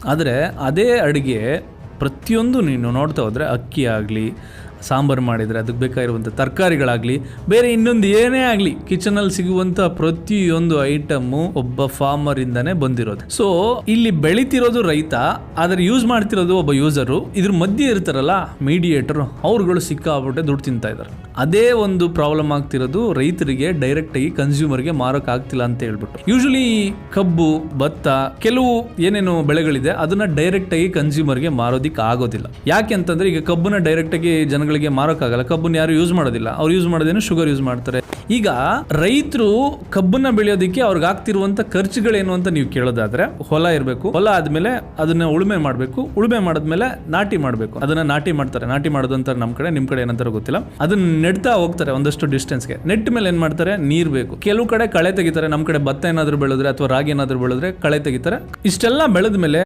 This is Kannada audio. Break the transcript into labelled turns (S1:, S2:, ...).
S1: ಆದರೆ ಅದೇ ಅಡುಗೆ ಪ್ರತಿಯೊಂದು ನೀನು ನೋಡ್ತಾ ಹೋದರೆ ಅಕ್ಕಿ ಆಗಲಿ, ಸಾಂಬಾರು ಮಾಡಿದರೆ ಅದಕ್ಕೆ ಬೇಕಾಗಿರುವಂಥ ತರಕಾರಿಗಳಾಗಲಿ, ಬೇರೆ ಇನ್ನೊಂದು ಏನೇ ಆಗಲಿ ಕಿಚನಲ್ಲಿ ಸಿಗುವಂಥ ಪ್ರತಿಯೊಂದು ಐಟಮ್ಮು ಒಬ್ಬ ಫಾರ್ಮರಿಂದನೇ ಬಂದಿರೋದು. ಸೊ ಇಲ್ಲಿ ಬೆಳಿತಿರೋದು ರೈತ, ಆದರೆ ಯೂಸ್ ಮಾಡ್ತಿರೋದು ಒಬ್ಬ ಯೂಸರು. ಇದ್ರ ಮಧ್ಯೆ ಇರ್ತಾರಲ್ಲ ಮೀಡಿಯೇಟರು, ಅವ್ರುಗಳು ಸಿಕ್ಕಾಬಿಟ್ಟೆ ದುಡ್ಡು ತಿಂತಾ ಇದ್ದಾರೆ. ಅದೇ ಒಂದು ಪ್ರಾಬ್ಲಮ್ ಆಗ್ತಿರೋದು ರೈತರಿಗೆ ಡೈರೆಕ್ಟಾಗಿ ಕನ್ಸ್ಯೂಮರ್ಗೆ ಮಾರೋಕೆ ಆಗ್ತಿಲ್ಲ ಅಂತ ಹೇಳ್ಬಿಟ್ಟು. ಯೂಶಲಿ ಕಬ್ಬು, ಭತ್ತ, ಕೆಲವು ಏನೇನು ಬೆಳೆಗಳಿದೆ ಅದನ್ನ ಡೈರೆಕ್ಟಾಗಿ ಕನ್ಸ್ಯೂಮರ್ಗೆ ಮಾರೋದಿಕ್ಕೆ ಆಗೋದಿಲ್ಲ. ಯಾಕೆ ಅಂತಂದ್ರೆ ಈಗ ಕಬ್ಬನ್ನ ಡೈರೆಕ್ಟಾಗಿ ಜನಗಳಿಗೆ ಮಾರೋಕ್ಕಾಗಲ್ಲ. ಕಬ್ಬನ್ನ ಯಾರು ಯೂಸ್ ಮಾಡೋದಿಲ್ಲ. ಅವ್ರು ಯೂಸ್ ಮಾಡೋದೇನು ಶುಗರ್ ಯೂಸ್ ಮಾಡ್ತಾರೆ. ಈಗ ರೈತರು ಕಬ್ಬನ್ನ ಬೆಳೆಯೋದಕ್ಕೆ ಅವ್ರಿಗೆ ಆಗ್ತಿರುವಂತ ಖರ್ಚುಗಳೇನು ಅಂತ ನೀವು ಕೇಳೋದಾದ್ರೆ, ಹೊಲ ಇರಬೇಕು, ಹೊಲ ಆದ್ಮೇಲೆ ಅದನ್ನ ಉಳುಮೆ ಮಾಡಬೇಕು, ಉಳುಮೆ ಮಾಡಿದ್ಮೇಲೆ ನಾಟಿ ಮಾಡಬೇಕು. ಅದನ್ನ ನಾಟಿ ಮಾಡ್ತಾರೆ. ನಾಟಿ ಮಾಡೋದು ಅಂತ ನಮ್ಮ ಕಡೆ, ನಿಮ್ಮ ಕಡೆ ಏನಂತಾರೋ ಗೊತ್ತಿಲ್ಲ. ಅದನ್ನ ನೆಡ್ತಾ ಹೋಗ್ತಾರೆ ಒಂದಷ್ಟು ಡಿಸ್ಟೆನ್ಸ್ಗೆ. ನೆಟ್ ಮೇಲೆ ಏನ್ ಮಾಡ್ತಾರೆ, ನೀರ್ ಬೇಕು. ಕೆಲವು ಕಡೆ ಕಳೆ ತೆಗಿತಾರೆ. ನಮ್ಮ ಕಡೆ ಭತ್ತ ಏನಾದ್ರು ಬೆಳೆದ್ರೆ ಅಥವಾ ರಾಗಿ ಏನಾದ್ರು ಬೆಳೆದ್ರೆ ಕಳೆ ತೆಗಿತಾರೆ. ಇಷ್ಟೆಲ್ಲ ಬೆಳೆದ ಮೇಲೆ